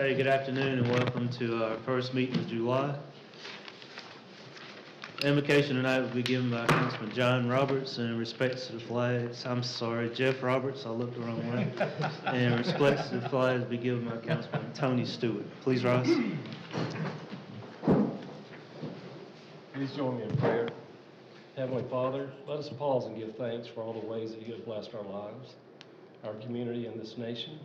Hey, good afternoon and welcome to our first meeting of July. Invocation tonight will be given by Councilman John Roberts in respects to the flags. I'm sorry, Jeff Roberts, I looked the wrong way. And in respects to the flags will be given by Councilman Tony Stewart. Please rise. Please join me in prayer. Heavenly Father, let us pause and give thanks for all the ways that you have blessed our lives, our community, and this nation.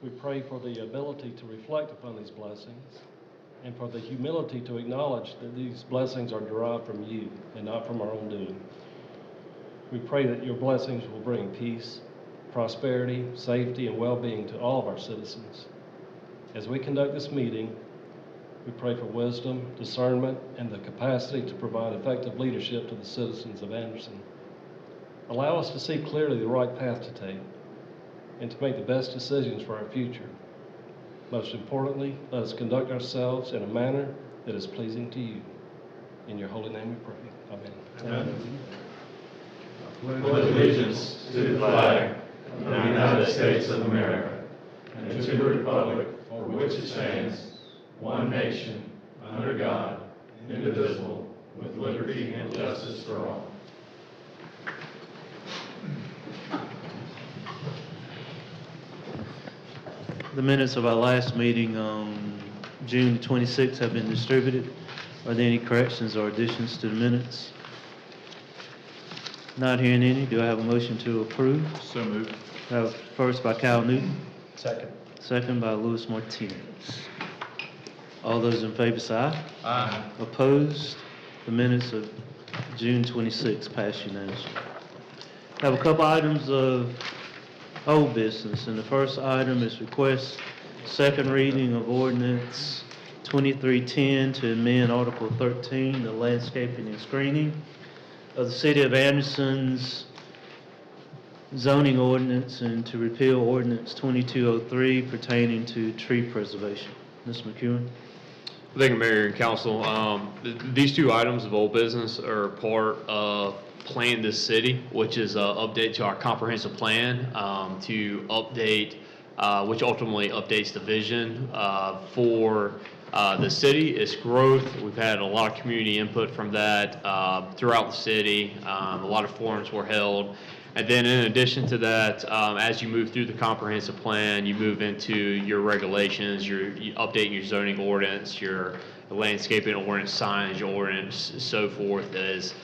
We pray for the ability to reflect upon these blessings and for the humility to acknowledge that these blessings are derived from you and not from our own doing. We pray that your blessings will bring peace, prosperity, safety, and well-being to all of our citizens. As we conduct this meeting, we pray for wisdom, discernment, and the capacity to provide effective leadership to the citizens of Anderson. Allow us to see clearly the right path to take and to make the best decisions for our future. Most importantly, let us conduct ourselves in a manner that is pleasing to you. In your holy name we pray. Amen. Amen. Pledge allegiance to the flag of the United States of America and to the republic for which it stands, one nation, under God, indivisible, with liberty and justice for all. The minutes of our last meeting on June 26th have been distributed. Are there any corrections or additions to the minutes? Not hearing any. Do I have a motion to approve? So moved. I have first by Cal Newton, Second. second by Louis Martinez. All those in favor say aye. Aye. Opposed? The minutes of June 26 pass unanimously. I have a couple items of old business, and the first item is request second reading of ordinance 2310 to amend Article 13, the landscaping and screening of the City of Anderson's zoning ordinance, and to repeal ordinance 2203 pertaining to tree preservation. Ms. McEwen. Thank you, Mayor and Council. These two items of old business are part of Plan This City, which is an update to our comprehensive plan to update, which ultimately updates the vision for the city, its growth. We've had a lot of community input from that throughout the city. A lot of forums were held. And then in addition to that, as you move through the comprehensive plan, you move into your regulations, you're updating your zoning ordinance, your landscaping ordinance, signage ordinance, so forth, as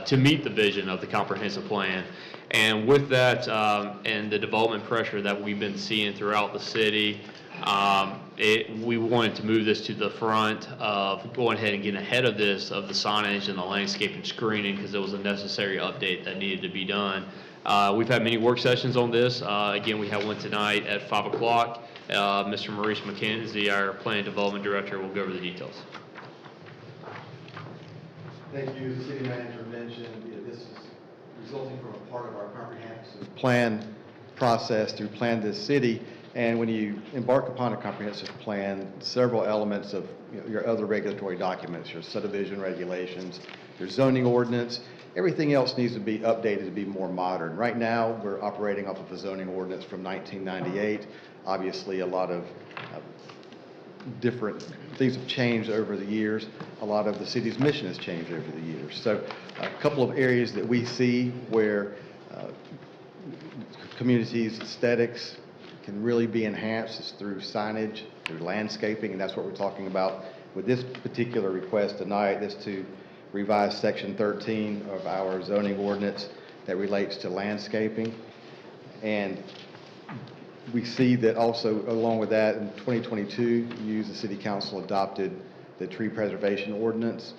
to meet the vision of the comprehensive plan. And with that and the development pressure that we've been seeing throughout the city, we wanted to move this to the front of going ahead and getting ahead of this, of the signage and the landscaping screening, because it was a necessary update that needed to be done. We've had many work sessions on this. Again, we have one tonight at 5 o'clock. Mr. Maurice McKenzie, our Planning Development Director, will go over the details. Thank you. The city manager mentioned this is resulting from a part of our comprehensive plan process through Plan This City. And when you embark upon a comprehensive plan, several elements of your other regulatory documents, your subdivision regulations, your zoning ordinance, everything else needs to be updated to be more modern. Right now, we're operating off of a zoning ordinance from 1998. Obviously, a lot of different things have changed over the years. A lot of the city's mission has changed over the years. So a couple of areas that we see where communities' aesthetics can really be enhanced is through signage, through landscaping, and that's what we're talking about with this particular request tonight, is to revise section 13 of our zoning ordinance that relates to landscaping. And we see that also along with that in 2022, the city council adopted the tree preservation ordinance.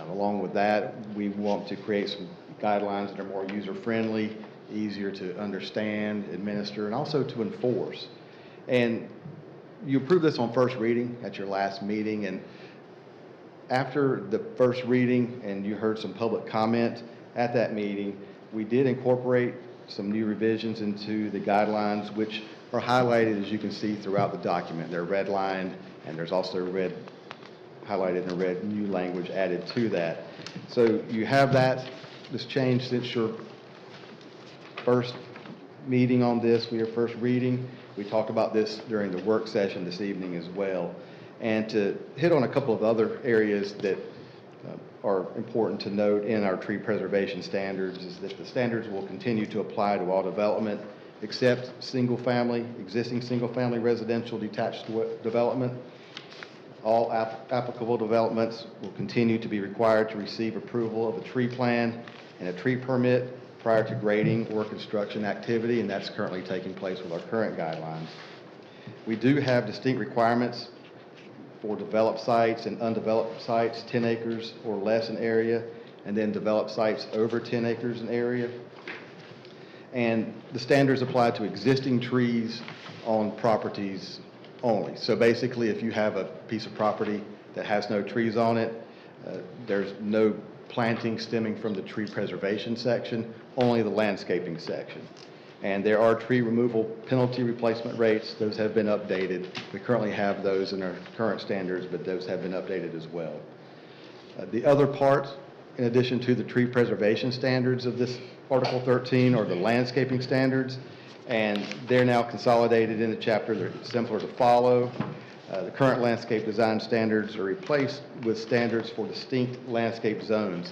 Along with that, we want to create some guidelines that are more user-friendly, easier to understand, administer, and also to enforce. And you approved this on first reading at your last meeting, and after the first reading and you heard some public comment at that meeting, we did incorporate some new revisions into the guidelines, which are highlighted, as you can see, throughout the document. They're redlined, and there's also red highlighted in red new language added to that. So you have that, this change since your first meeting on this, we are first reading. We talked about this during the work session this evening as well. And to hit on a couple of other areas that are important to note in our tree preservation standards is that the standards will continue to apply to all development except existing single-family residential detached development. All applicable developments will continue to be required to receive approval of a tree plan and a tree permit prior to grading or construction activity, and that's currently taking place with our current guidelines. We do have distinct requirements for developed sites and undeveloped sites, 10 acres or less in area, and then developed sites over 10 acres in area. And the standards apply to existing trees on properties only. So basically, if you have a piece of property that has no trees on it, there's no planting stemming from the tree preservation section, only the landscaping section. And there are tree removal penalty replacement rates. Those have been updated. We currently have those in our current standards, but those have been updated as well. The other part, in addition to the tree preservation standards of this Article 13, are the landscaping standards, and they're now consolidated in the chapter. They're simpler to follow. The current landscape design standards are replaced with standards for distinct landscape zones,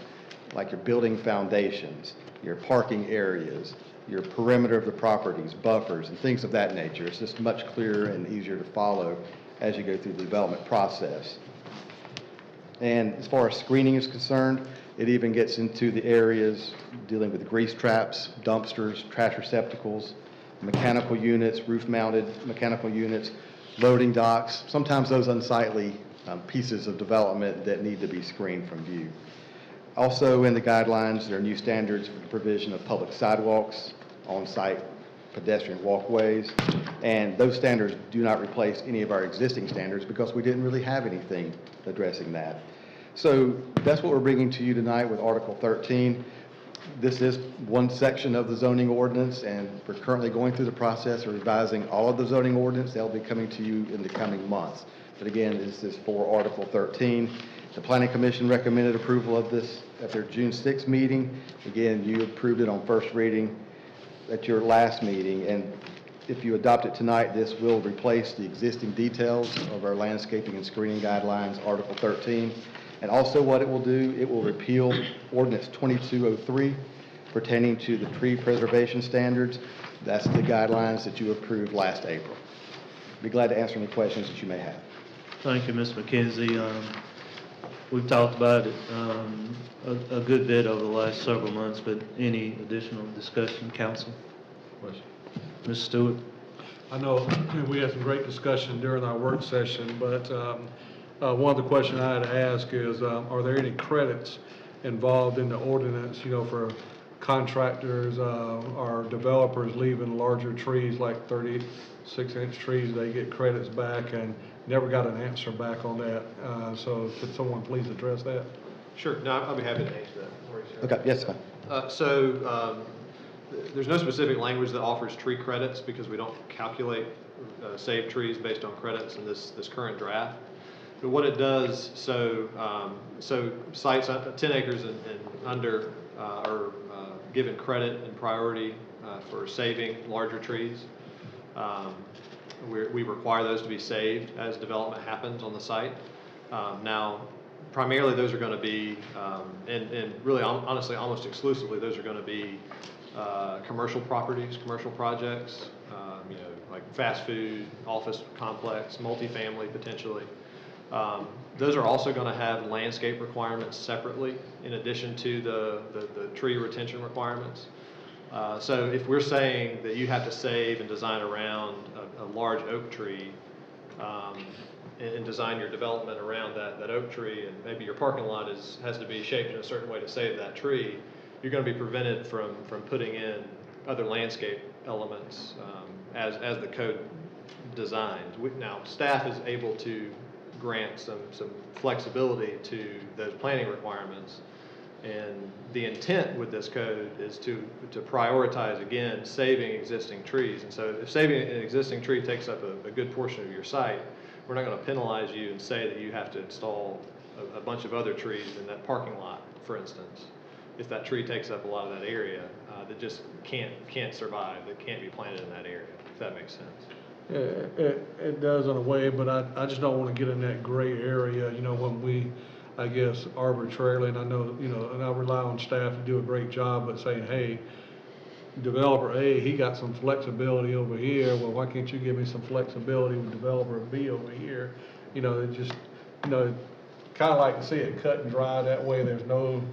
like your building foundations, your parking areas, your perimeter of the properties, buffers, and things of that nature. It's just much clearer and easier to follow as you go through the development process. And as far as screening is concerned, it even gets into the areas dealing with grease traps, dumpsters, trash receptacles, mechanical units, roof-mounted mechanical units, loading docks, sometimes those unsightly pieces of development that need to be screened from view. Also in the guidelines, there are new standards for the provision of public sidewalks, on-site pedestrian walkways, and those standards do not replace any of our existing standards because we didn't really have anything addressing that. So that's what we're bringing to you tonight with Article 13. This is one section of the zoning ordinance, and we're currently going through the process of revising all of the zoning ordinance. They'll be coming to you in the coming months. But again, this is for Article 13. The Planning Commission recommended approval of this at their June 6th meeting. Again, you approved it on first reading at your last meeting, and if you adopt it tonight, this will replace the existing details of our landscaping and screening guidelines, Article 13. And also what it will do, it will repeal Ordinance 2203 pertaining to the tree preservation standards. That's the guidelines that you approved last April. Be glad to answer any questions that you may have. Thank you, Ms. McKenzie. We've talked about it a good bit over the last several months, but any additional discussion, council? Question. Ms. Stewart? I know we had some great discussion during our work session, but one of the questions I had to ask is, are there any credits involved in the ordinance, for contractors or developers leaving larger trees like 36-inch trees? They get credits back, and never got an answer back on that. So could someone please address that? Sure. No, I'll be happy to answer that. Okay, yes, sir. There's no specific language that offers tree credits because we don't calculate saved trees based on credits in this current draft. But what it does, so sites 10 acres and under are given credit and priority for saving larger trees. We require those to be saved as development happens on the site. Now, primarily those are going to be, and really honestly almost exclusively, those are going to be commercial properties, commercial projects, like fast food, office complex, multifamily potentially. Those are also going to have landscape requirements separately in addition to the tree retention requirements. So if we're saying that you have to save and design around a large oak tree and design your development around that oak tree, and maybe your parking lot has to be shaped in a certain way to save that tree, you're going to be prevented from putting in other landscape elements as the code designed. Now, staff is able to grant some flexibility to those planning requirements. And the intent with this code is to prioritize, again, saving existing trees. And so if saving an existing tree takes up a good portion of your site, we're not going to penalize you and say that you have to install a bunch of other trees in that parking lot, for instance. if that tree takes up a lot of that area, that just can't survive, that can't be planted in that area, if that makes sense. Yeah, it does in a way, but I just don't want to get in that gray area, you know, when we, I guess arbitrarily, and I know, you know, and I rely on staff to do a great job, but saying, hey, developer A, he got some flexibility over here, well, why can't you give me some flexibility with developer B over here? You know, it just, you know, kind of like to see it cut and dry, that way there's no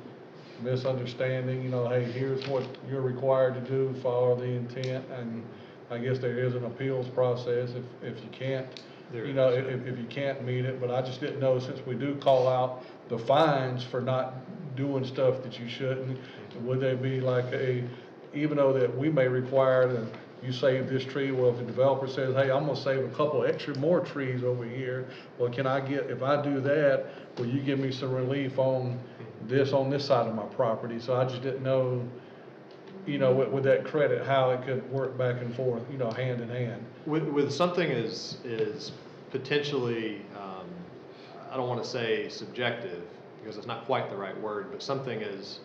misunderstanding, you know, hey, here's what you're required to do, follow the intent, and I guess there is an appeals process if you can't, There you know, is. if you can't meet it, but I just didn't know, since we do call out the fines for not doing stuff that you shouldn't, would they be like even though that we may require that you save this tree, well, if the developer says, hey, I'm gonna save a couple extra more trees over here, well, can I get, if I do that, will you give me some relief on this side of my property? So I just didn't know, you know, with that credit, how it could work back and forth, you know, hand in hand. With something is potentially, I don't want to say subjective, because it's not quite the right word, but something as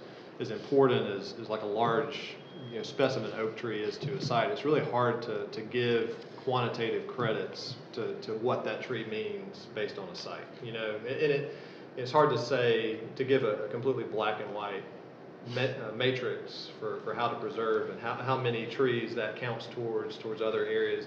important as like a large, you know, specimen oak tree is to a site, it's really hard to give quantitative credits to what that tree means based on a site, you know, and it's hard to say, to give a completely black and white matrix for how to preserve and how many trees that counts towards other areas.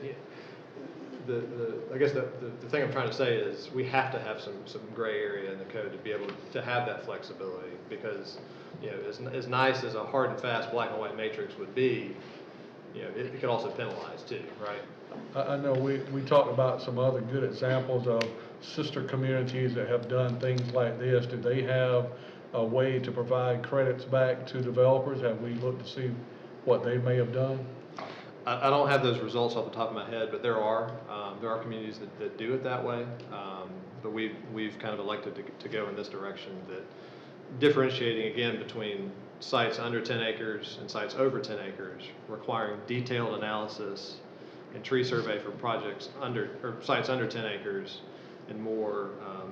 I guess the thing I'm trying to say is we have to have some gray area in the code to be able to have that flexibility, because, you know, as nice as a hard and fast black and white matrix would be, you know, it could also penalize too, right? I know we talked about some other good examples of sister communities that have done things like this. Do they have a way to provide credits back to developers? Have we looked to see what they may have done? I don't have those results off the top of my head, but there are communities that do it that way. But we've kind of elected to go in this direction, that differentiating again between sites under 10 acres and sites over 10 acres, requiring detailed analysis and tree survey for projects sites under 10 acres, and more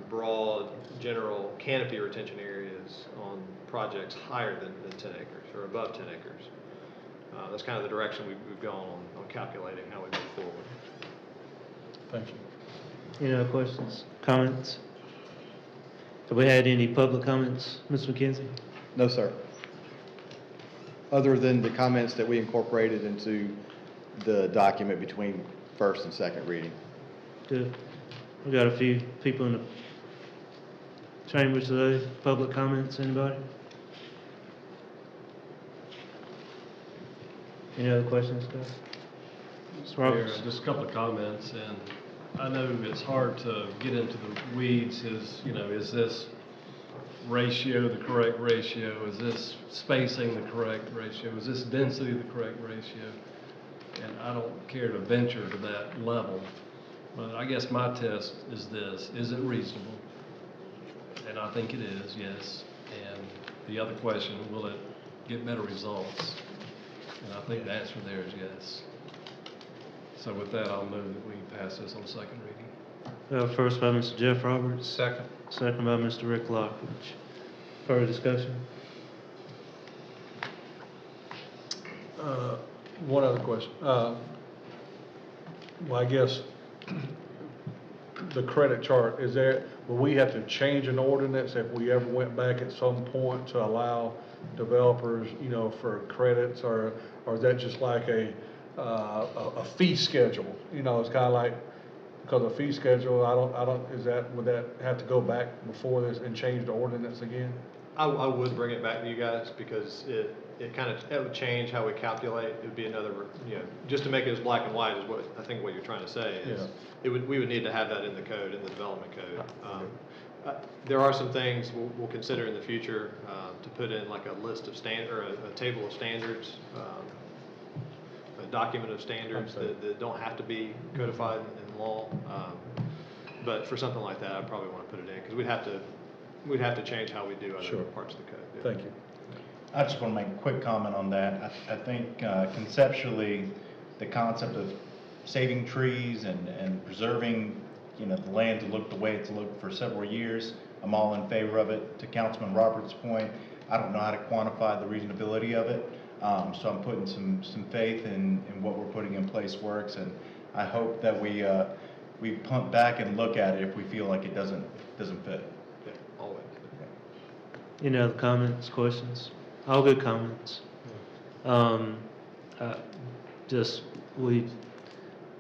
broad, general canopy retention areas on projects higher than 10 acres or above 10 acres. That's kind of the direction we've gone on calculating how we move forward. Thank you. Any other questions, comments? Have we had any public comments, Ms. McKenzie? No, sir. Other than the comments that we incorporated into the document between first and second reading. Good. We got a few people in the chamber today. Public comments, anybody? Any other questions, guys? Mr. Roberts? Mayor, just a couple of comments, and I know it's hard to get into the weeds, is this ratio the correct ratio? Is this spacing the correct ratio? Is this density the correct ratio? And I don't care to venture to that level, but I guess my test is this: is it reasonable? And I think it is, yes. And the other question, will it get better results? And I think the answer there is yes. So with that, I'll move that we pass this on second reading. First by Mr. Jeff Roberts. Second. Second by Mr. Rick Lockridge. Further discussion? One other question. Well, I guess the credit chart, will we have to change an ordinance if we ever went back at some point to allow developers, you know, for credits, or is that just like a fee schedule? You know, it's kind of like, because a fee schedule, would that have to go back before this and change the ordinance again? I would bring it back to you guys, because it would change how we calculate. It would be another, you know, just to make it as black and white is what I think what you're trying to say is. Yeah. We would need to have that in the code, in the development code. There are some things we'll consider in the future to put in, like a list of a table of standards, a document of standards that don't have to be codified in law. But for something like that, I'd probably want to put it in, because we'd have to change how we do other parts of the code. Yeah. Thank you. I just want to make a quick comment on that. I think conceptually, the concept of saving trees and preserving, you know, the land to look the way it's looked for several years, I'm all in favor of it. To Councilman Roberts' point, I don't know how to quantify the reasonability of it. So I'm putting some faith in what we're putting in place works, and I hope that we pump back and look at it if we feel like it doesn't fit. Yeah, always. Any other comments, questions? All good comments. Just, we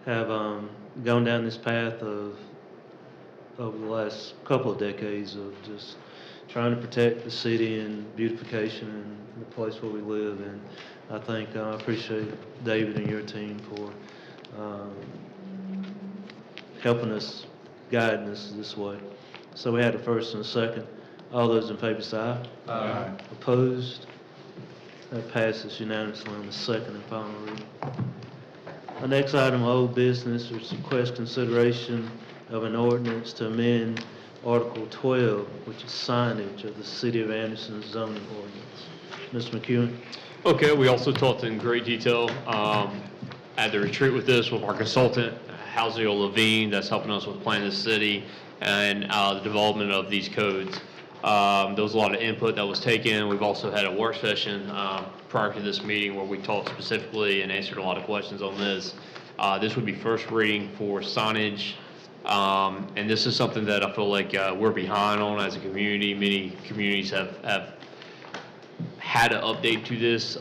have gone down this path of, over the last couple of decades of just trying to protect the city and beautification and the place where we live. And I think I appreciate David and your team for helping us, guiding us this way. So we had a first and a second. All those in favor say aye. Aye. Opposed? That passes unanimously on the second and final reading. Our next item, old business, is request consideration of an ordinance to amend Article 12, which is signage of the City of Anderson zoning ordinance. Mr. McEwen? Okay, we also talked in great detail at the retreat with this with our consultant, Houseo Levine, that's helping us with planning the city and the development of these codes. There was a lot of input that was taken. We've also had a work session prior to this meeting where we talked specifically and answered a lot of questions on this. This would be first reading for signage, and this is something that I feel like we're behind on as a community. Many communities have had an update to this.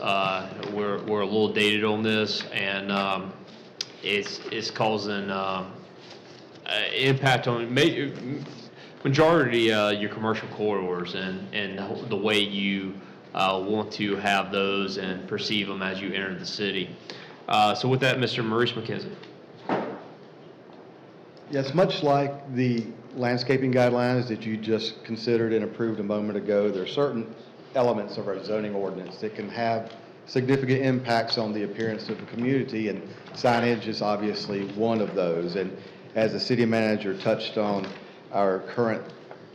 We're a little dated on this, and it's causing impact on majority your commercial corridors and the way you want to have those and perceive them as you enter the city. So with that, Mr. Maurice McKenzie. Yes, much like the landscaping guidelines that you just considered and approved a moment ago, there are certain elements of our zoning ordinance that can have significant impacts on the appearance of the community, and signage is obviously one of those. And as the city manager touched on, our current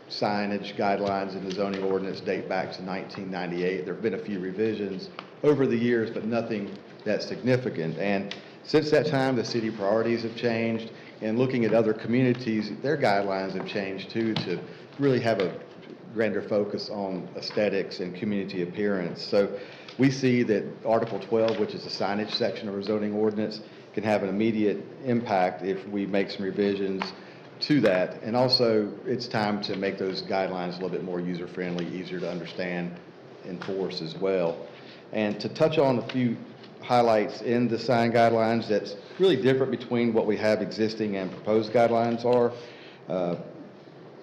signage guidelines in the zoning ordinance date back to 1998. There have been a few revisions over the years, but nothing that significant. And since that time, the city priorities have changed, and looking at other communities, their guidelines have changed too, to really have a grander focus on aesthetics and community appearance. So we see that Article 12, which is the signage section of our zoning ordinance, can have an immediate impact if we make some revisions to that. And also, it's time to make those guidelines a little bit more user-friendly, easier to understand, enforce as well. And to touch on a few highlights in the sign guidelines that's really different between what we have existing and proposed guidelines are.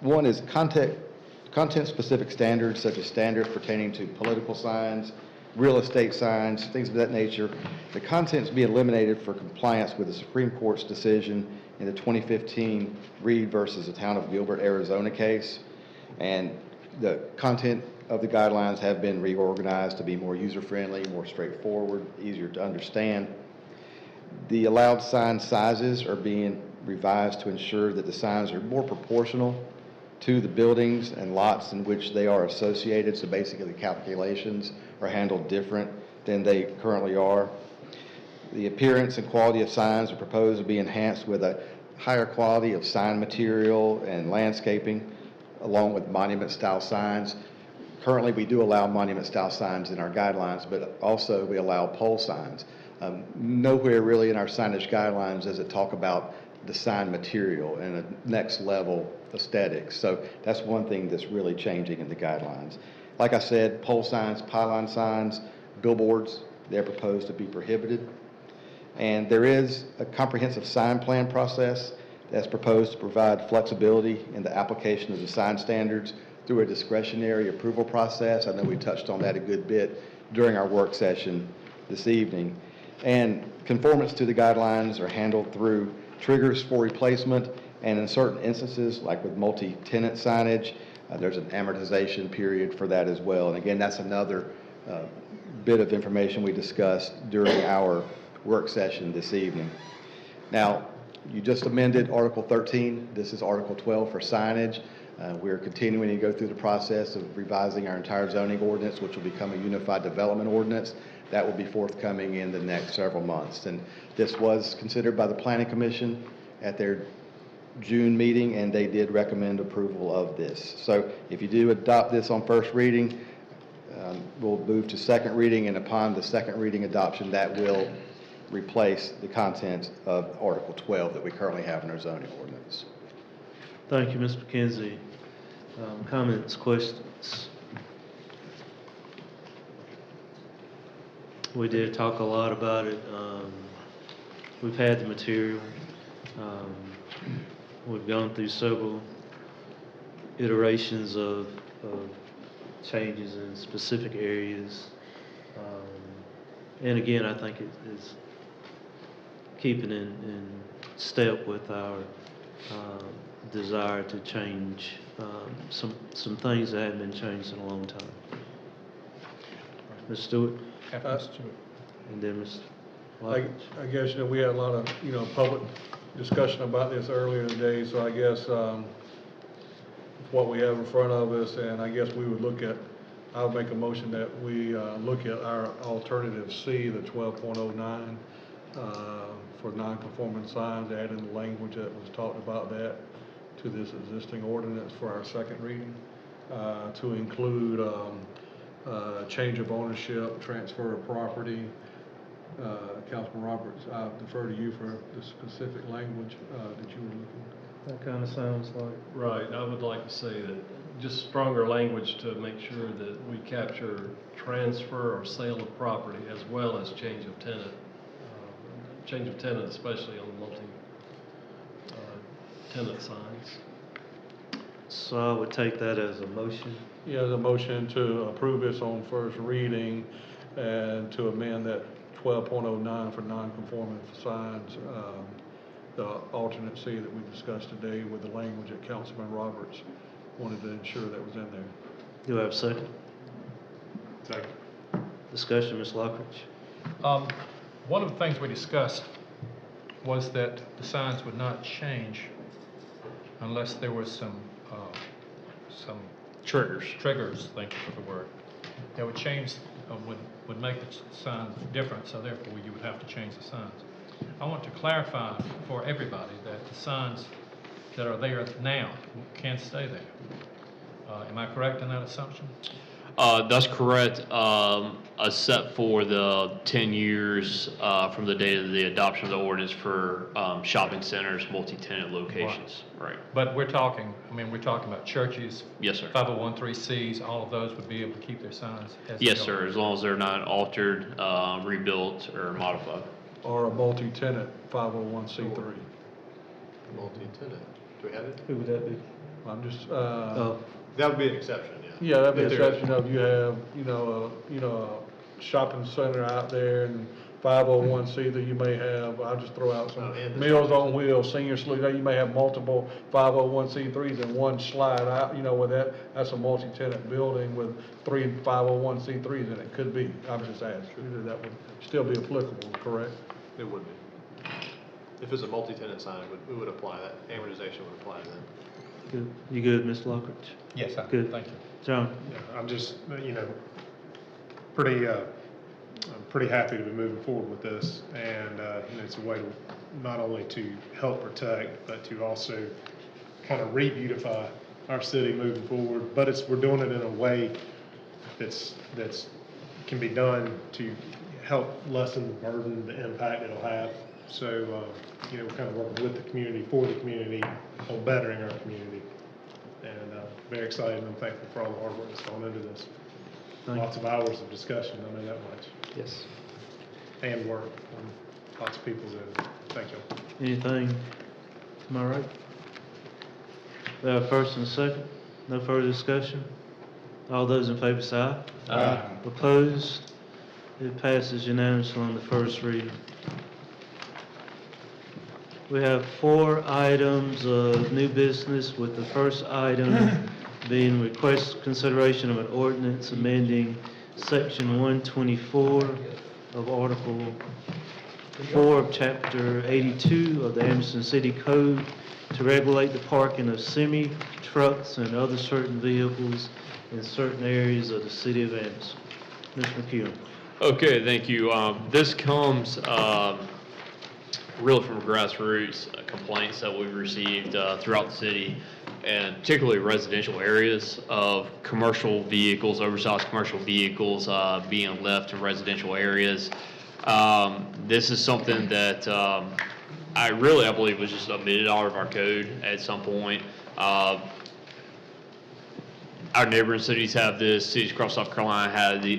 One is content-specific standards, such as standards pertaining to political signs, real estate signs, things of that nature. The content's being eliminated for compliance with the Supreme Court's decision in the 2015 Reed versus the Town of Gilbert, Arizona case. And the content of the guidelines have been reorganized to be more user-friendly, more straightforward, easier to understand. The allowed sign sizes are being revised to ensure that the signs are more proportional to the buildings and lots in which they are associated. So basically, the calculations are handled different than they currently are. The appearance and quality of signs are proposed to be enhanced with a higher quality of sign material and landscaping, along with monument-style signs. Currently, we do allow monument-style signs in our guidelines, but also we allow pole signs. Nowhere really in our signage guidelines does it talk about the sign material and a next level aesthetics. So that's one thing that's really changing in the guidelines. Like I said, pole signs, pylon signs, billboards, they're proposed to be prohibited. And there is a comprehensive sign plan process that's proposed to provide flexibility in the application of the sign standards through a discretionary approval process. I know we touched on that a good bit during our work session this evening. And conformance to the guidelines are handled through triggers for replacement, and in certain instances, like with multi-tenant signage, there's an amortization period for that as well. And again, that's another bit of information we discussed during our work session this evening. Now, you just amended Article 13. This is Article 12 for signage. We're continuing to go through the process of revising our entire zoning ordinance, which will become a unified development ordinance. That will be forthcoming in the next several months. And this was considered by the Planning Commission at their June meeting, and they did recommend approval of this. So if you do adopt this on first reading, We'll move to second reading, and upon the second reading adoption, that will replace the content of Article 12 that we currently have in our zoning ordinance. Thank you, Ms. McKenzie. Comments, questions? We did talk a lot about it. We've had the material. We've gone through several iterations of changes in specific areas. And again, I think it is keeping in step with our desire to change some things that haven't been changed in a long time. Ms. Stewart? And then Ms. Lockridge. I guess, we had a lot of, public discussion about this earlier today, so I guess, what we have in front of us, and I guess we would I would make a motion that we, look at our alternative C, the 12.09, for non-conforming signs, adding the language that was talked about that to this existing ordinance for our second reading, to include, change of ownership, transfer of property. Councilman Roberts, I defer to you for the specific language that you were looking at. That kind of sounds like. Right, I would like to say that just stronger language to make sure that we capture transfer or sale of property as well as change of tenant. Change of tenant, especially on the multi-tenant signs. So I would take that as a motion. Yeah, the motion to approve this on first reading and to amend that 12.09 for non-conforming signs, the alternate C that we discussed today with the language that Councilman Roberts wanted to ensure that was in there. Do I have a second? Second. Discussion, Ms. Lockridge. One of the things we discussed was that the signs would not change unless there was some triggers, thank you for the word, that would change, would make the signs different, so therefore you would have to change the signs. I want to clarify for everybody that the signs that are there now can stay there. Am I correct in that assumption? That's correct, except for the 10 years from the date of the adoption of the ordinance for shopping centers, multi-tenant locations. Right. But we're talking about churches. Yes, sir. 501(c)(3)s, all of those would be able to keep their signs as they Yes, are. sir, as long as they're not altered, rebuilt, or modified. Or a multi-tenant 501c3. Multi-tenant, do we have it? Who would that be? I'm just, That would be an exception, yeah. yeah, that'd be an If there is. exception of you have, a shopping center out there and 501c that you may have, I'll just throw out some and the Meals on Wheels, Senior Solution, you may have multiple 501c3s in one slide out, with that's a multi-tenant building with 3 501c3s in it, could be, I'm just asking, that would still be applicable, correct? It would be. If it's a multi-tenant sign, it would apply, that amortization would apply then. Good. You good, Ms. Lockridge? Yes, Good. thank you. John? Yeah, I'm just, pretty happy to be moving forward with this, and it's a way to not only to help protect, but to also kind of re-beautify our city moving forward. But we're doing it in a way that's can be done to help lessen the burden, the impact it'll have. So, we're kind of working with the community, for the community, on bettering our community. And very excited, and I'm thankful for all the hard work that's gone into this. Thank you. Lots of hours of discussion, I know that much, Yes. and work, lots of people's in. Thank you. Anything? Am I right? We have a first and a second. No further discussion. All those in favor say aye. Aye. Opposed? It passes unanimously on the first reading. We have 4 items of new business, with the first item being request consideration of an ordinance amending section 124 of Article 4 of Chapter 82 of the Anderson City Code to regulate the parking of semi-trucks and other certain vehicles in certain areas of the city of Anderson. Mr. McKeon. Okay, thank you. This comes really from grassroots complaints that we've received throughout the city, and particularly residential areas of commercial vehicles, oversized commercial vehicles being left in residential areas. This is something that I believe was just omitted out of our code at some point. Our neighboring cities have this. Cities across South Carolina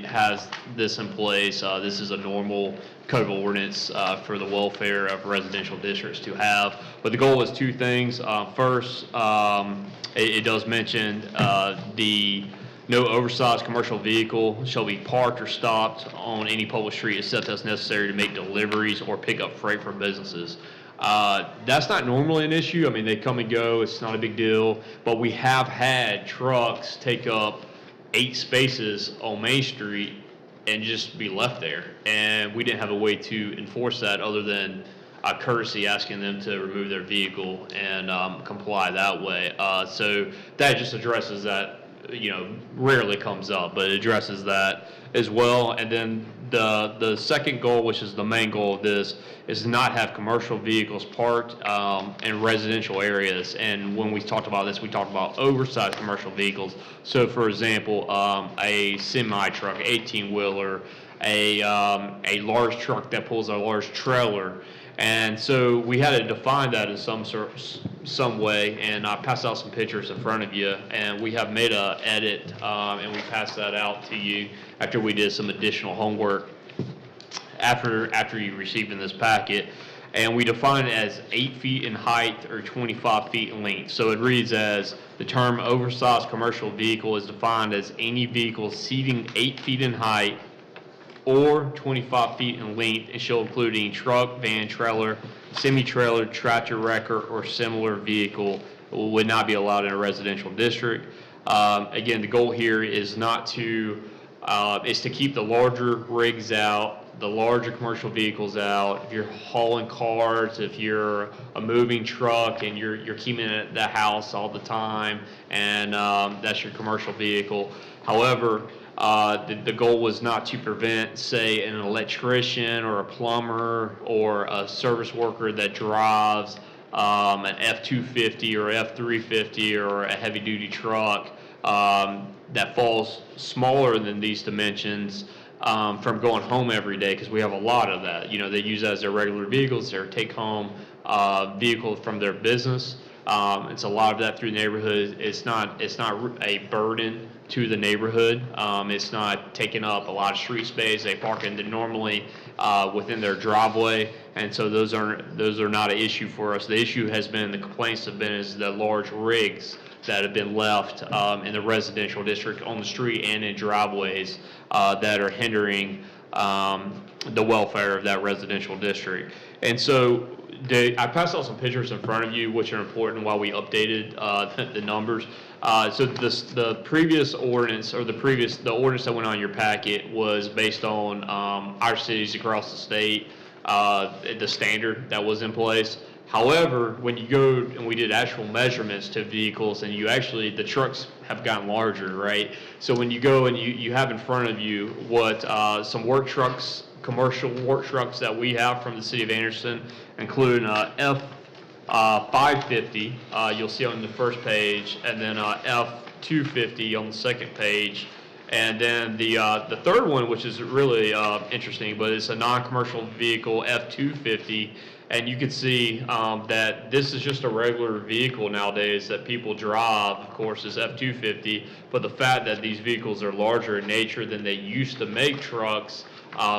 has this in place. This is a normal code of ordinance for the welfare of residential districts to have. But the goal is two things. First, it does mention the no oversized commercial vehicle shall be parked or stopped on any public street except as necessary to make deliveries or pick up freight from businesses. That's not normally an issue. I mean, they come and go. It's not a big deal. But we have had trucks take up 8 spaces on Main Street and just be left there. And we didn't have a way to enforce that other than courtesy asking them to remove their vehicle and comply that way. So that just addresses that. Rarely comes up, but it addresses that as well. And then the second goal, which is the main goal of this, is to not have commercial vehicles parked in residential areas. And when we talked about this, we talked about oversized commercial vehicles. So, for example, a semi-truck, 18-wheeler, a large truck that pulls a large trailer. And so we had to define that in some way, and I passed out some pictures in front of you, and we have made a edit, and we passed that out to you after we did some additional homework after you received in this packet, and we define it as 8 feet in height or 25 feet in length. So it reads as the term oversized commercial vehicle is defined as any vehicle exceeding 8 feet in height or 25 feet in length, and shall include any truck, van, trailer, semi-trailer, tractor, wrecker, or similar vehicle would not be allowed in a residential district. Again, the goal here is is to keep the larger rigs out, the larger commercial vehicles out. If you're hauling cars, if you're a moving truck and you're keeping it at the house all the time, and that's your commercial vehicle. However, the goal was not to prevent, say, an electrician or a plumber or a service worker that drives an F-250 or F-350 or a heavy-duty truck that falls smaller than these dimensions from going home every day, because we have a lot of that. They use that as their regular vehicles, their take-home vehicle from their business. It's a lot of that through the neighborhood. It's not a burden to the neighborhood. It's not taking up a lot of street space. They park normally within their driveway, and so those are not an issue for us. The issue has been, the complaints have been, is the large rigs that have been left in the residential district on the street and in driveways that are hindering the welfare of that residential district. And so I passed out some pictures in front of you, which are important while we updated the numbers. So the previous ordinance, or the ordinance that went on your packet, was based on our cities across the state, the standard that was in place. However, when you go and we did actual measurements to vehicles, and the trucks have gotten larger, right? So when you go and you have in front of you what some work trucks, commercial work trucks that we have from the city of Anderson, including F-550, you'll see on the first page, and then F-250 on the second page. And then the third one, which is really interesting, but it's a non-commercial vehicle, F-250. And you can see that this is just a regular vehicle nowadays that people drive, of course, is F-250. But the fact that these vehicles are larger in nature than they used to make trucks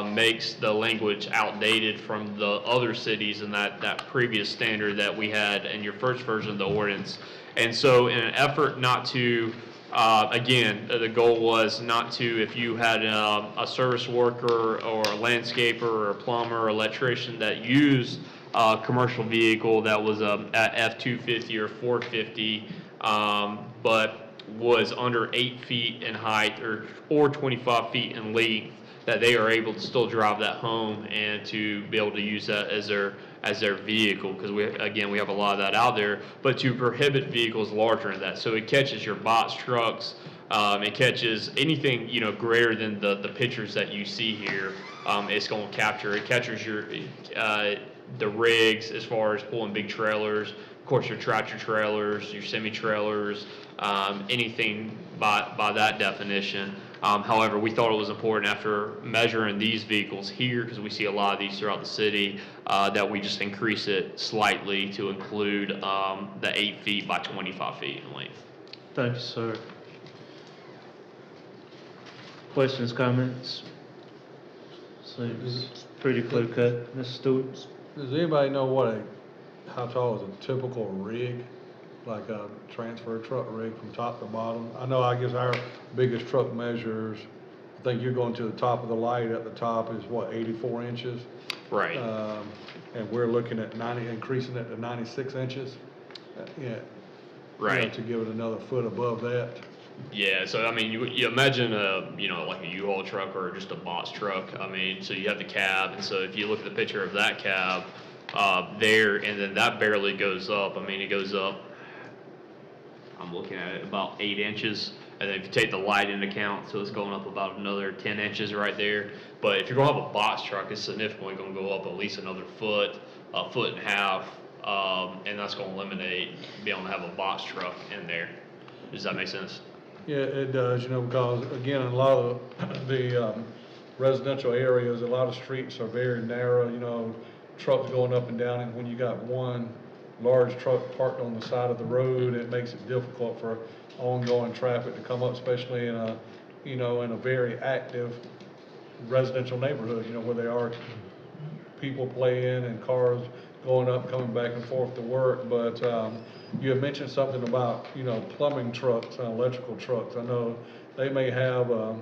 makes the language outdated from the other cities and that previous standard that we had in your first version of the ordinance. And so in an effort not to, again, the goal was not to, if you had a service worker or a landscaper or a plumber or electrician that used a commercial vehicle that was a F-250 or 450, but was under 8 feet in height or 25 feet in length, that they are able to still drive that home and to be able to use that as their vehicle, because we have a lot of that out there, but to prohibit vehicles larger than that. So it catches your box trucks, it catches anything greater than the pictures that you see here. It's going to capture. It captures the rigs as far as pulling big trailers, of course, your tractor trailers, your semi-trailers, anything by that definition. However, we thought it was important after measuring these vehicles here, because we see a lot of these throughout the city, that we just increase it slightly to include the 8 feet by 25 feet in length. Thank you, sir. Questions, comments? Seems pretty clear cut. Mr. Stewart? Does anybody know how tall is a typical rig, like a transfer truck rig from top to bottom? I guess our biggest truck measures, I think you're going to the top of the light at the top is what, 84 inches? Right. And we're looking at increasing it to 96 inches? Yeah. Right. To give it another foot above that. Yeah, so I mean, you imagine like a U-Haul truck or just a box truck. I mean, so you have the cab, and so if you look at the picture of that cab there, and then that barely goes up. I mean, it goes up, I'm looking at it, about 8 inches. And then if you take the light into account, so it's going up about another 10 inches right there. But if you're going to have a box truck, it's significantly going to go up at least another foot, a foot and a half, and that's going to eliminate being able to have a box truck in there. Does that make sense? Yeah, it does, because again, in a lot of the residential areas, a lot of streets are very narrow, trucks going up and down, and when you got one large truck parked on the side of the road, it makes it difficult for ongoing traffic to come up, especially in a very active residential neighborhood, where there are people playing and cars going up, coming back and forth to work. But you had mentioned something about, plumbing trucks and electrical trucks. I know they may have a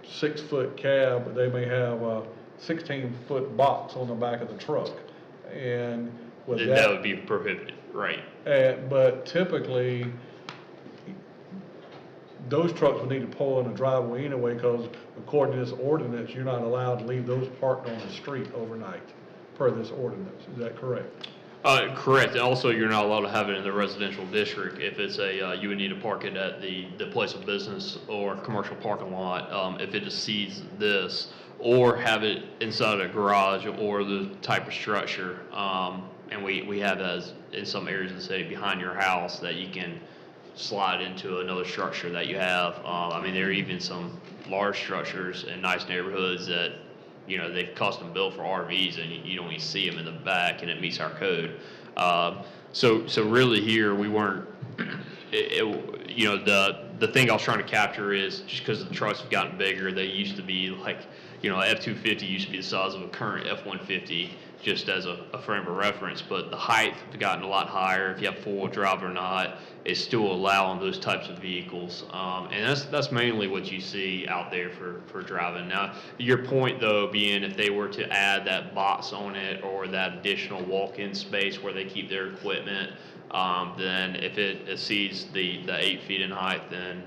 6-foot cab, but they may have a 16-foot box on the back of the truck. And with that would be prohibited, right? But typically, those trucks would need to pull in a driveway anyway, because according to this ordinance, you're not allowed to leave those parked on the street overnight, per this ordinance. Is that correct? Correct. And also, you're not allowed to have it in the residential district. If it's you would need to park it at the place of business or commercial parking lot, if it exceeds this, or have it inside a garage or the type of structure. And we have that in some areas of the city behind your house that you can slide into another structure that you have. I mean, there are even some large structures in nice neighborhoods that, they've custom built for RVs, and you don't even see them in the back, and it meets our code. So really here, we weren't, the thing I was trying to capture is just because the trucks have gotten bigger, they used to be like, F-250 used to be the size of a current F-150, just as a frame of reference, but the height has gotten a lot higher. If you have four-wheel drive or not, it's still allowing those types of vehicles. And that's mainly what you see out there for driving. Now, your point, though, being if they were to add that box on it or that additional walk-in space where they keep their equipment, then if it exceeds the 8 feet in height, then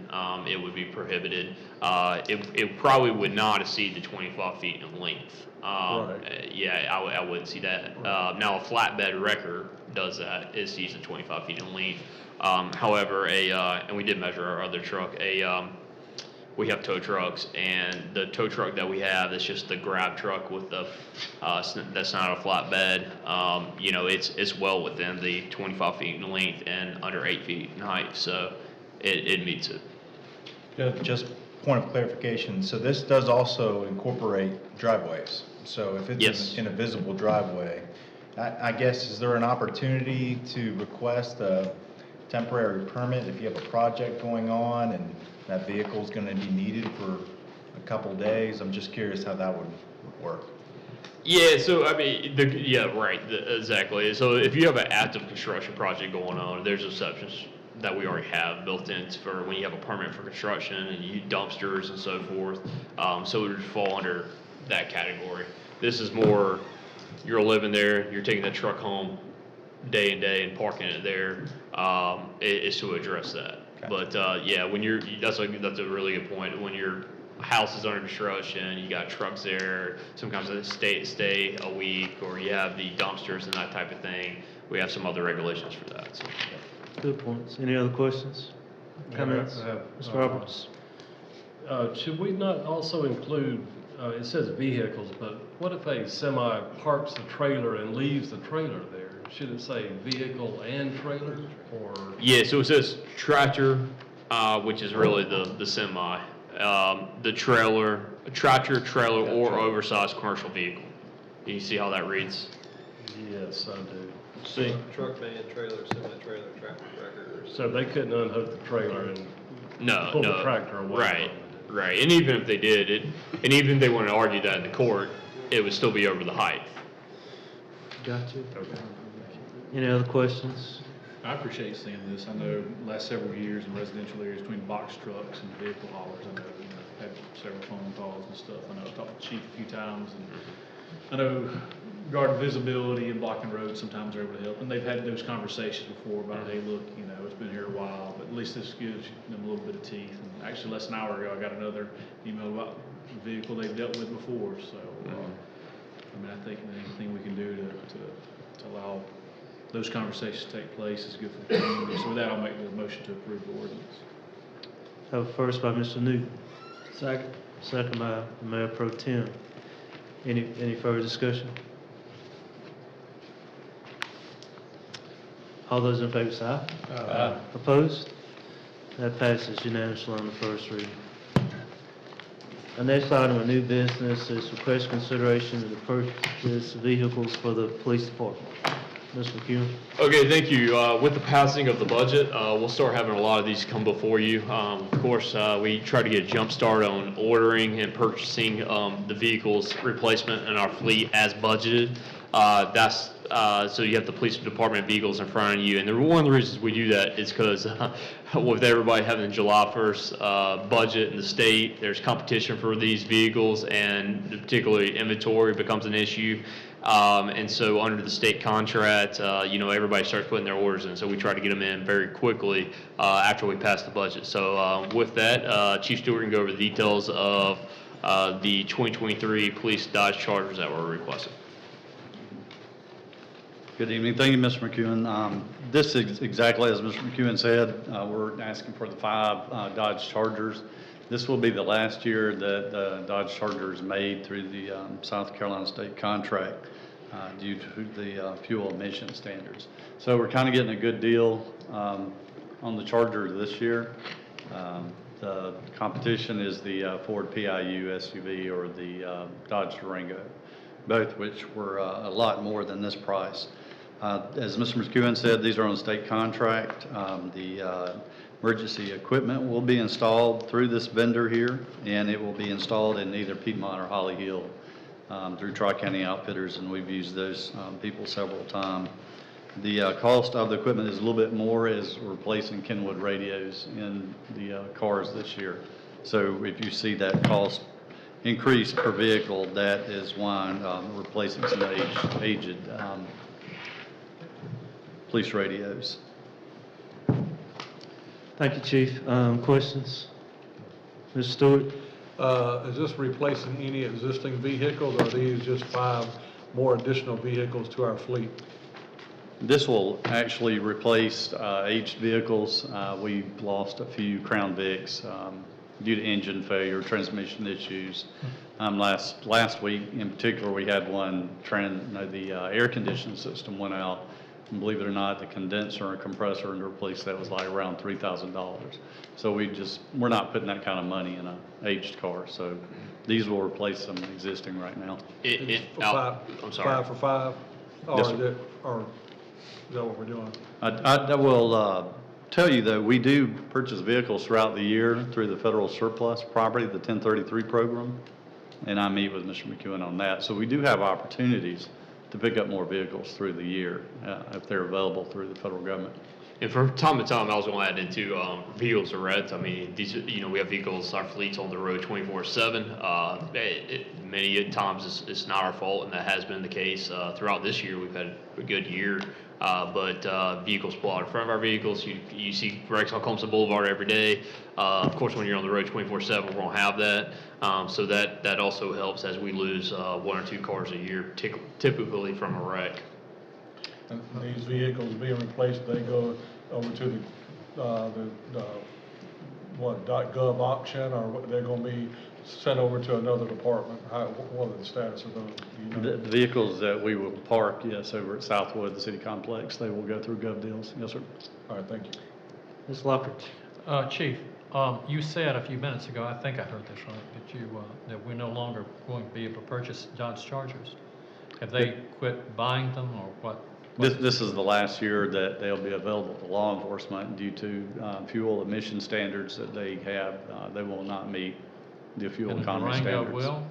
it would be prohibited. It probably would not exceed the 25 feet in length. Right. Yeah, I wouldn't see that. Now, a flatbed wrecker does that. It exceeds the 25 feet in length. However, and we did measure our other truck, we have tow trucks, and the tow truck that we have is just the grab truck with the, that's not a flatbed. It's well within the 25 feet in length and under 8 feet in height, so it meets it. Just point of clarification, so this does also incorporate driveways. So if it's Yes. in a visible driveway, I guess, is there an opportunity to request a temporary permit if you have a project going on and that vehicle is going to be needed for a couple days? I'm just curious how that would work. Yeah, so I mean, right, exactly. So if you have an active construction project going on, there's exceptions that we already have built in for when you have a permit for construction and you dumpsters and so forth. So it would fall under that category. This is more, you're living there, you're taking the truck home day and day and parking it there, is to address that. Okay. But when that's a really good point. When your house is under construction, you got trucks there, sometimes they stay a week, or you have the dumpsters and that type of thing. We have some other regulations for that. So. Good points. Any other questions? Comments? Mr. Roberts? Should we not also include it says vehicles, but what if a semi parks the trailer and leaves the trailer there? Should it say vehicle and trailer, or? Yeah, so it says tractor, which is really the semi, the trailer, tractor, trailer, or oversized commercial vehicle. You see how that reads? Yes, I do. See, Truck, van, trailer, semi-trailer, tractor, tractor. So they couldn't unhook the trailer and No, pull no. the tractor away Right, from it? right. And even if they did, and even if they wanted to argue that in the court, it would still be over the height. got you. Okay. Any other questions? I appreciate seeing this. I know last several years in residential areas between box trucks and vehicle haulers, I know, had several phone calls and stuff. I know I've talked to Chief a few times, and I know regarding visibility and blocking roads, sometimes they're able to help. And they've had those conversations before about, hey, look, it's been here a while, but at least this gives them a little bit of teeth. And actually, less than an hour ago, I got another email about a vehicle they've dealt with before. So, I think anything we can do to allow those conversations to take place is good for the community. So with that, I'll make the motion to approve the ordinance. Have a first by Mr. Newton. Second. Second by Mayor Pro Tem. Any further discussion? All those in favor say aye. Aye. Opposed? That passes unanimously on the first reading. The next item of new business is request consideration of the purchase vehicles for the police department. Mr. McEwen. Okay, thank you. With the passing of the budget, we'll start having a lot of these come before you. Of course, we try to get a jump start on ordering and purchasing the vehicles replacement in our fleet as budgeted. So you have the police department vehicles in front of you, and one of the reasons we do that is because with everybody having the July 1st budget in the state, there's competition for these vehicles, and particularly inventory becomes an issue. And so under the state contract, everybody starts putting their orders in. So we try to get them in very quickly after we pass the budget. So with that, Chief Stewart can go over the details of the 2023 police Dodge Chargers that were requested. Good evening. Thank you, Mr. McEwen. This is exactly as Mr. McEwen said. We're asking for the 5 Dodge Chargers. This will be the last year that the Dodge Charger is made through the South Carolina state contract due to the fuel emission standards. So we're kind of getting a good deal on the Charger this year. The competition is the Ford PIU SUV or the Dodge Durango, both which were a lot more than this price. As Mr. McEwen said, these are on state contract. The emergency equipment will be installed through this vendor here, and it will be installed in either Piedmont or Holly Hill through Tri-County Outfitters, and we've used those people several times. The cost of the equipment is a little bit more as we're replacing Kenwood radios in the cars this year. So if you see that cost increase per vehicle, that is why we're replacing some aged police radios. Thank you, Chief. Questions? Mr. Stewart? Is this replacing any existing vehicles, or are these just 5 more additional vehicles to our fleet? This will actually replace aged vehicles. We've lost a few Crown Vics due to engine failure, transmission issues. Last week in particular, we had one, the air conditioning system went out. And believe it or not, the condenser and compressor and to replace that was like around $3,000. So we're not putting that kind of money in an aged car. So these will replace some existing right now. I'm sorry. 5 for 5? Or Yes, is sir. it, or is that what we're doing? I will tell you though, we do purchase vehicles throughout the year through the federal surplus property, the 1033 program. And I meet with Mr. McEwen on that. So we do have opportunities to pick up more vehicles through the year if they're available through the federal government. And from time to time, I was going to add into vehicles are rent. I mean, these, we have vehicles, our fleet's on the road 24/7. Many times it's not our fault, and that has been the case throughout this year. We've had a good year, but vehicles pull out in front of our vehicles. You see wrecks on Clemson Boulevard every day. Of course, when you're on the road 24/7, we won't have that. So that also helps as we lose 1 or 2 cars a year, typically from a wreck. And these vehicles being replaced, they go over to the .gov auction, or they're going to be sent over to another department? What are the status of those? Do you know? The vehicles that we will park, yes, over at Southwood, the city complex, they will go through Gov Deals. Yes, sir. All right, thank you. Ms. Lockhart? Chief, you said a few minutes ago, I think I heard this right, that we're no longer going to be able to purchase Dodge Chargers. Have they quit buying them, or what? This is the last year that they'll be available to law enforcement due to fuel emission standards that they have. They will not meet the fuel And the economy Durango standards. will?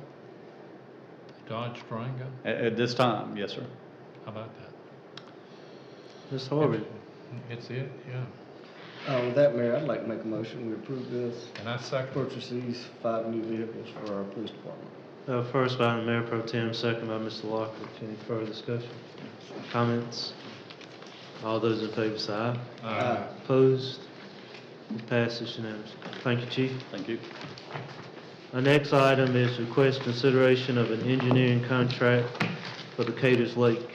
Dodge Durango? At this time, yes, sir. How about that? Ms. Horvath? It's it, yeah. With that, Mayor, I'd like to make a motion, we approve this, And I second. purchase these 5 new vehicles for our police department. First by the Mayor Pro Tem, second by Mr. Lockhart. Any further discussion? Comments? All those in favor say aye. Aye. Opposed? It passes unanimously. Thank you, Chief. Thank you. Our next item is request consideration of an engineering contract for the Caters Lake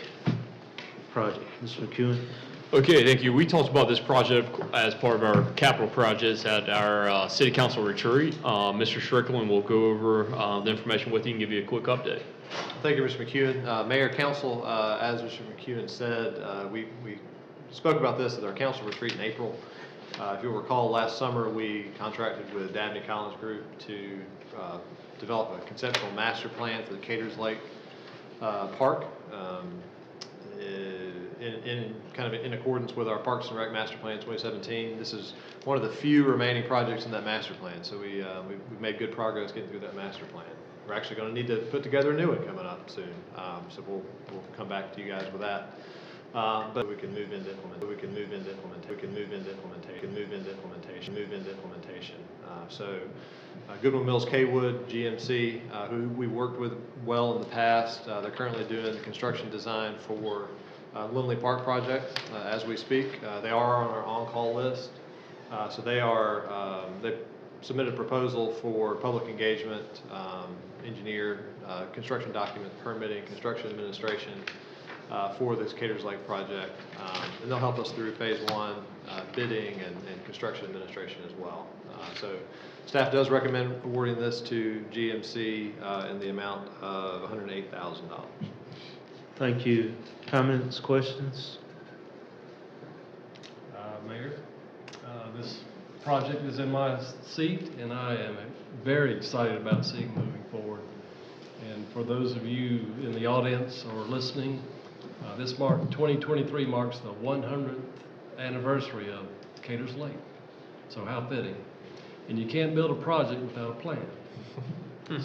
project. Mr. McEwen? Okay, thank you. We talked about this project as part of our capital projects at our city council retreat. Mr. Strickland will go over the information with you and give you a quick update. Thank you, Mr. McEwen. Mayor, council, as Mr. McEwen said, we spoke about this at our council retreat in April. If you'll recall, last summer we contracted with Dabney Collins Group to develop a conceptual master plan for the Caters Lake Park. In accordance with our Parks and Rec Master Plan 2017. This is one of the few remaining projects in that master plan, so we've made good progress getting through that master plan. We're actually going to need to put together a new one coming up soon, so we'll come back to you guys with that. But we can move into implementation. Goodwin Mills Kaywood, GMC, who we worked with well in the past, they're currently doing the construction design for Lindley Park project as we speak. They are on our on-call list. So they submitted a proposal for public engagement, engineer, construction document, permitting, construction administration for this Caters Lake project. And they'll help us through phase 1 bidding and construction administration as well. So staff does recommend awarding this to GMC in the amount of $108,000. Thank you. Comments, questions? Mayor, this project is in my seat, and I am very excited about seeing moving forward. And for those of you in the audience or listening, 2023 marks the 100th anniversary of Caters Lake. So how fitting. And you can't build a project without a plan.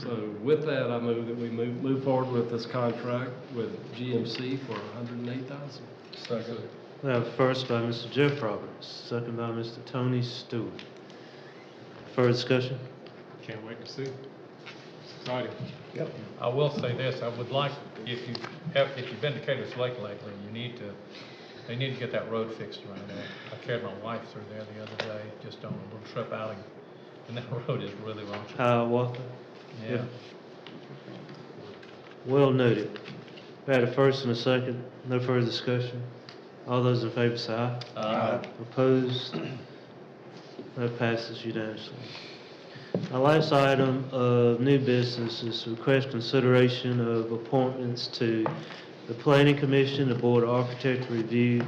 So with that, I move that we move forward with this contract with GMC for $108,000. Second. We have first by Mr. Jeff Roberts, second by Mr. Tony Stewart. Further discussion? Can't wait to see. Exciting. Yep. I will say this, I would like, if you've been to Caters Lake lately, they need to get that road fixed around there. I carried my wife through there the other day, just on a little trip outing, and that road is really raunchy. Walker? Yeah. Well noted. We had a first and a second. No further discussion. All those in favor say aye. Aye. Opposed? That passes unanimously. Our last item of new business is to request consideration of appointments to the Planning Commission, the Board of Architecture Review,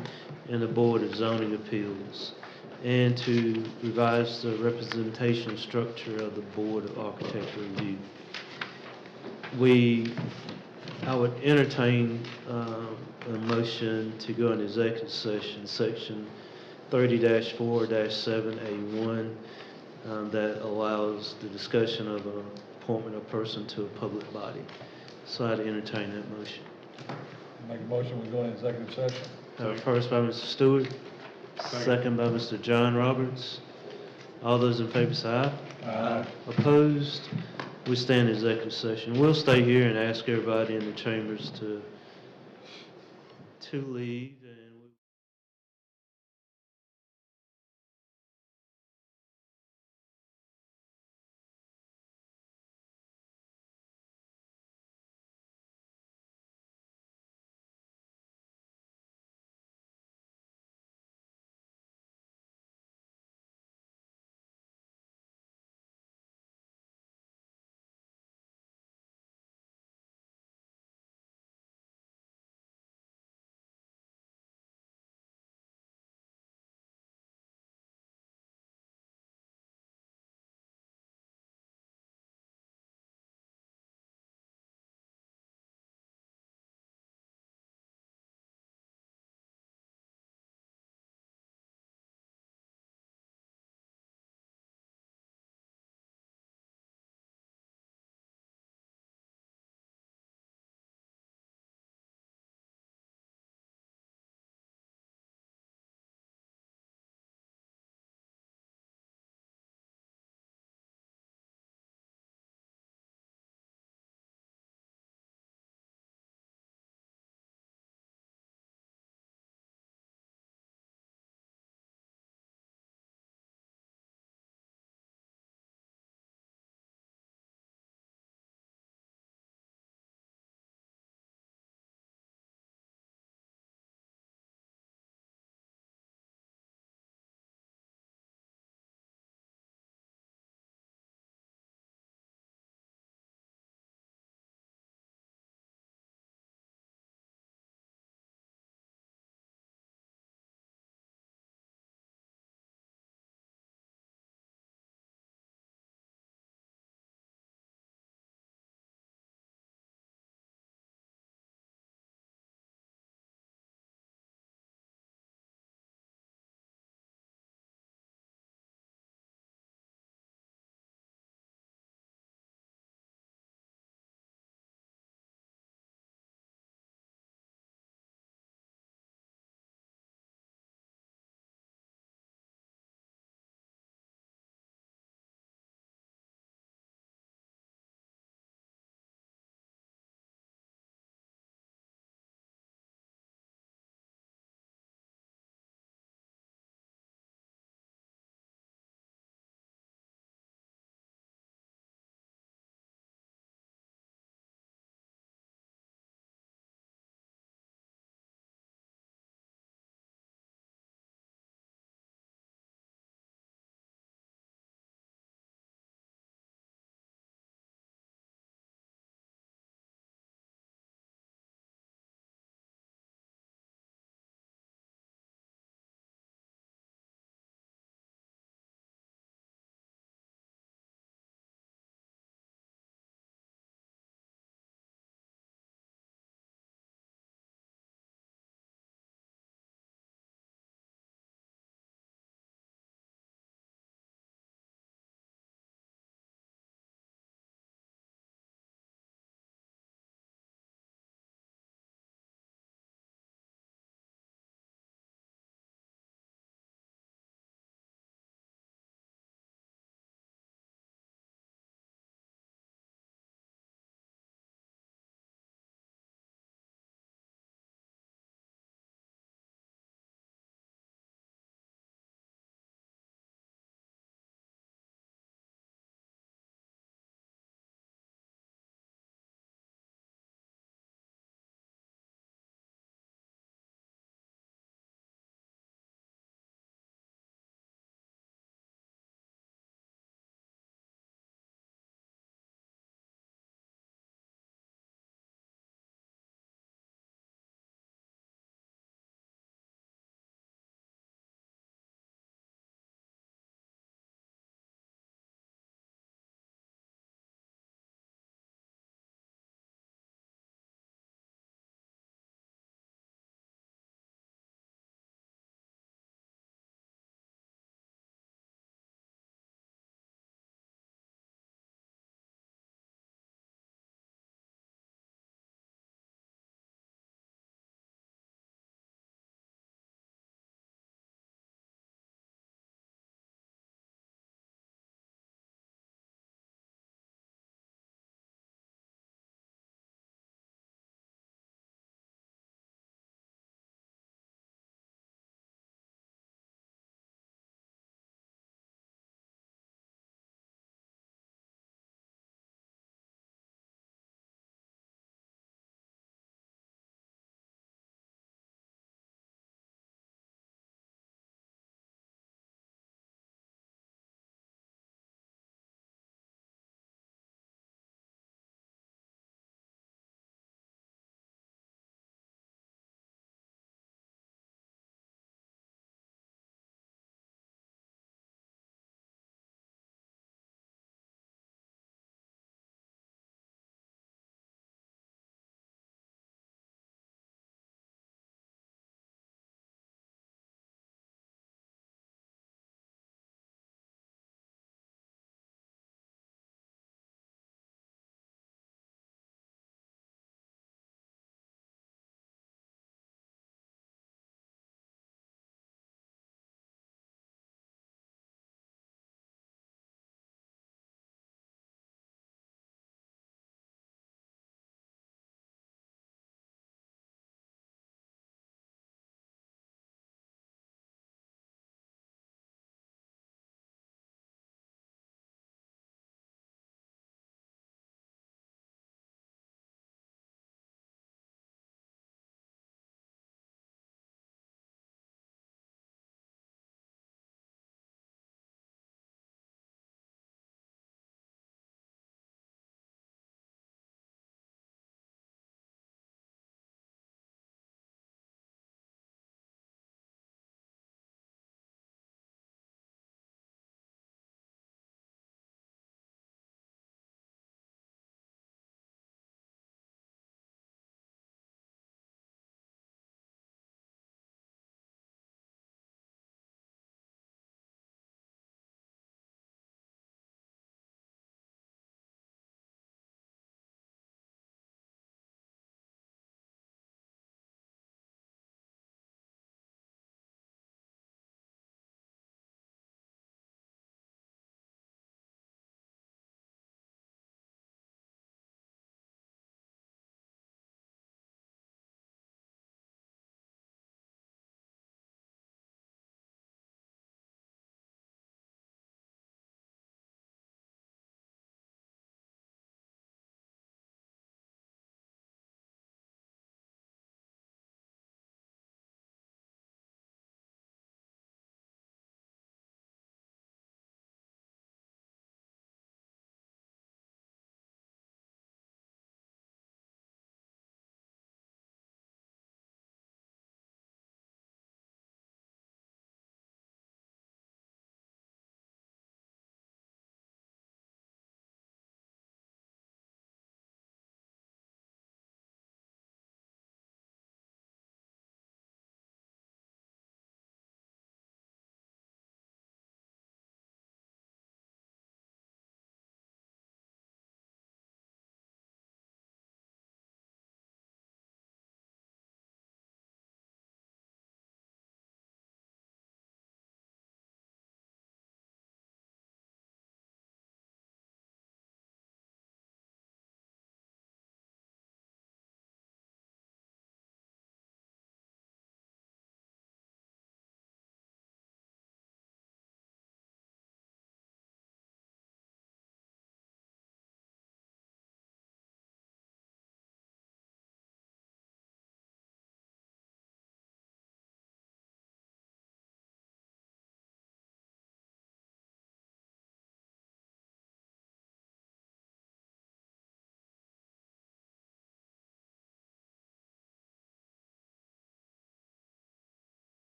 and the Board of Zoning Appeals, and to revise the representation structure of the Board of Architecture Review. I would entertain a motion to go into executive session, section 30-4-7A1, that allows the discussion of an appointment of person to a public body. So I'd entertain that motion. Make a motion, we go into executive session. First by Mr. Stewart, second by Mr. John Roberts. All those in favor say aye. Aye. Opposed? We stand in executive session. We'll stay here and ask everybody in the chambers to leave.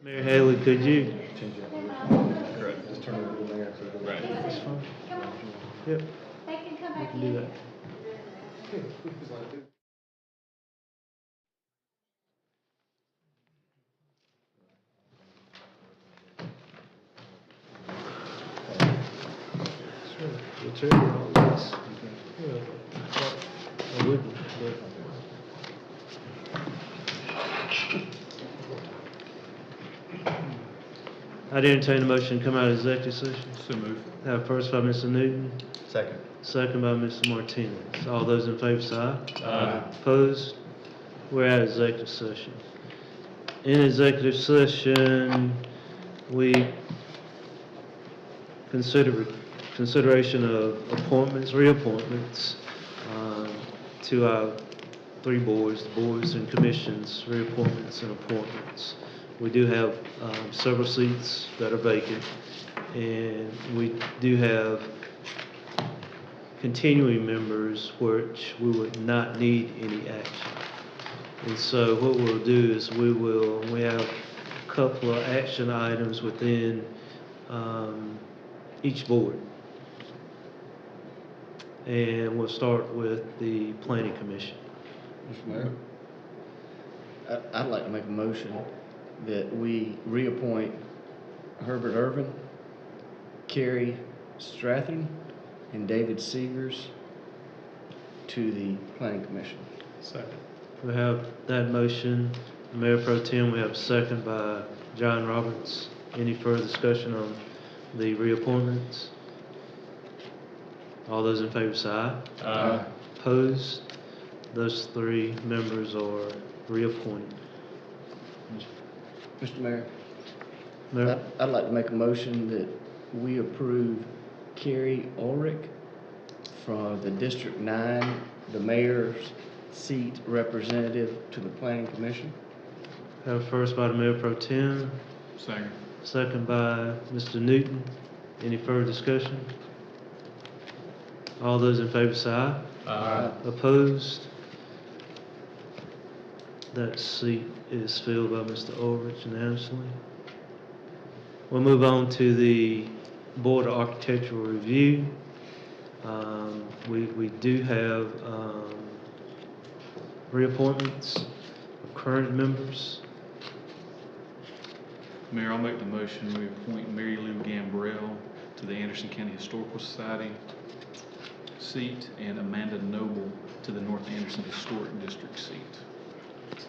Mayor Haley, could you? Just turn it over to the mayor. That's fine. Yep, They can come we back can do in. that. Whichever, all this. Yeah. I wouldn't, but. I'd entertain a motion to come out of executive session. So move. Have first by Mr. Newton, Second. second by Mr. Martinez. All those in favor say aye. Aye. Opposed? We're at executive session. In executive session, we consideration of appointments, reappointments to our three boards, boards and commissions, reappointments and appointments. We do have several seats that are vacant, and we do have continuing members which we would not need any action. And so what we'll do is we have a couple of action items within each board. And we'll start with the Planning Commission. Mr. Mayor, I'd like to make a motion that we reappoint Herbert Irvin, Kerry Strathern, and David Seegers to the Planning Commission. Second. We have that motion, Mayor Pro Tem, we have a second by John Roberts. Any further discussion on the reappointments? All those in favor say aye. Aye. Opposed? Those three members are reappointed. Mr. Mayor, Mayor? I'd like to make a motion that we approve Kerry Ulrich from the District 9, the mayor's seat representative to the Planning Commission. Have first by the Mayor Pro Tem, Second. second by Mr. Newton. Any further discussion? All those in favor say aye. Aye. Opposed? That seat is filled by Mr. Ulrich unanimously. We'll move on to the Board of Architectural Review. We do have reappointments of current members. Mayor, I'll make the motion, we appoint Mary Lou Gambrell to the Anderson County Historical Society seat and Amanda Noble to the North Anderson Historic District seat.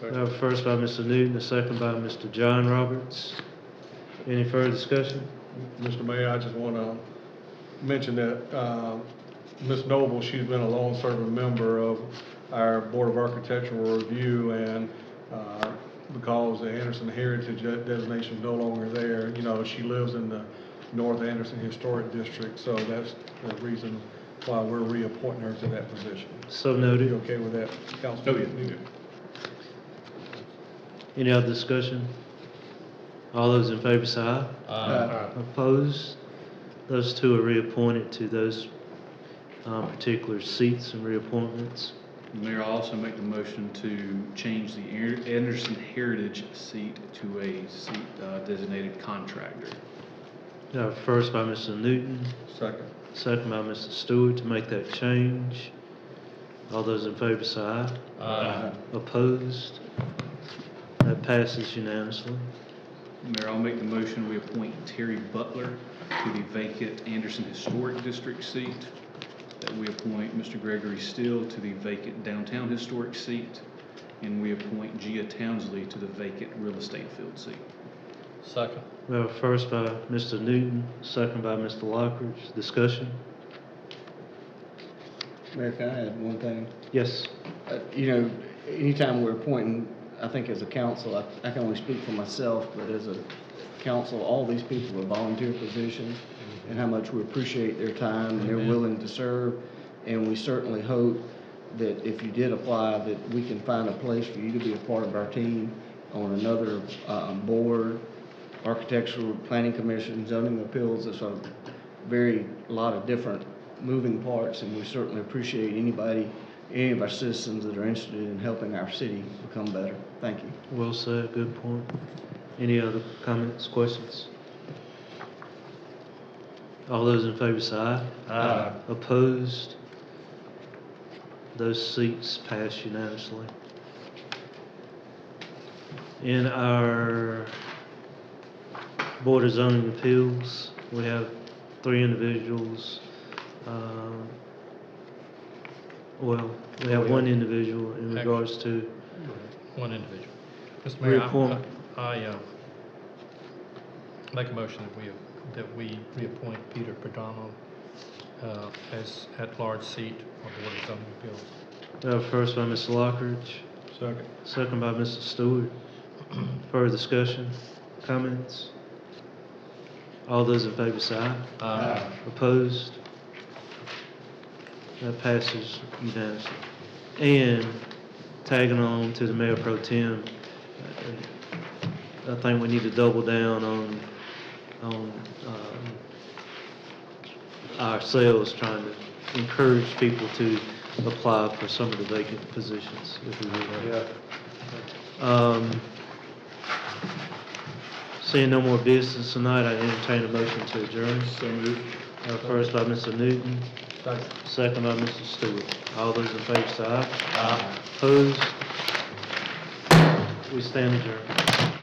We have a first by Mr. Newton, a second by Mr. John Roberts. Any further discussion? Mr. Mayor, I just want to mention that Ms. Noble, she's been a long-serving member of our Board of Architectural Review, and because the Anderson Heritage designation is no longer there, you know, she lives in the North Anderson Historic District, so that's the reason why we're reappointing her to that position. So noted. You okay with that, Councilman? Oh, yeah. Any other discussion? All those in favor say aye. Aye. Opposed? Those two are reappointed to those particular seats and reappointments. Mayor, I'll also make the motion to change the Anderson Heritage seat to a seat designated contractor. First by Mr. Newton, Second. second by Mr. Stewart to make that change. All those in favor say aye. Aye. Opposed? That passes unanimously. Mayor, I'll make the motion, we appoint Terry Butler to the vacant Anderson Historic District seat, that we appoint Mr. Gregory Steele to the vacant Downtown Historic seat, and we appoint Gia Townsley to the vacant Real Estate Field seat. Second. We have a first by Mr. Newton, second by Mr. Lockridge. Discussion? Mayor, can I add one thing? Yes. You know, anytime we're appointing, I think as a council, I can only speak for myself, but as a council, all these people are volunteer positions, and how much we appreciate their time and they're willing to serve. And we certainly hope that if you did apply, that we can find a place for you to be a part of our team on another board, architectural, planning commission, zoning appeals. It's a lot of different moving parts, and we certainly appreciate any of our citizens that are interested in helping our city become better. Thank you. Well said, good point. Any other comments, questions? All those in favor say aye. Aye. Opposed? Those seats pass unanimously. In our Board of Zoning Appeals, we have 3 individuals. Well, we have 1 individual in regards to One individual. Mr. Mayor, reappointment. I make a motion that we reappoint Peter Perdomo as at-large seat on Board of Zoning Appeals. We have first by Mr. Lockridge, Second. second by Mr. Stewart. Further discussion, comments? All those in favor say aye. Aye. Opposed? That passes unanimously. And tagging on to the Mayor Pro Tem, I think we need to double down on ourselves trying to encourage people to apply for some of the vacant positions, if we would. Seeing no more business tonight, I entertain a motion to adjourn. So moved. First by Mr. Newton, second by Mr. Stewart. All those in favor say aye. Opposed? We stand adjourned.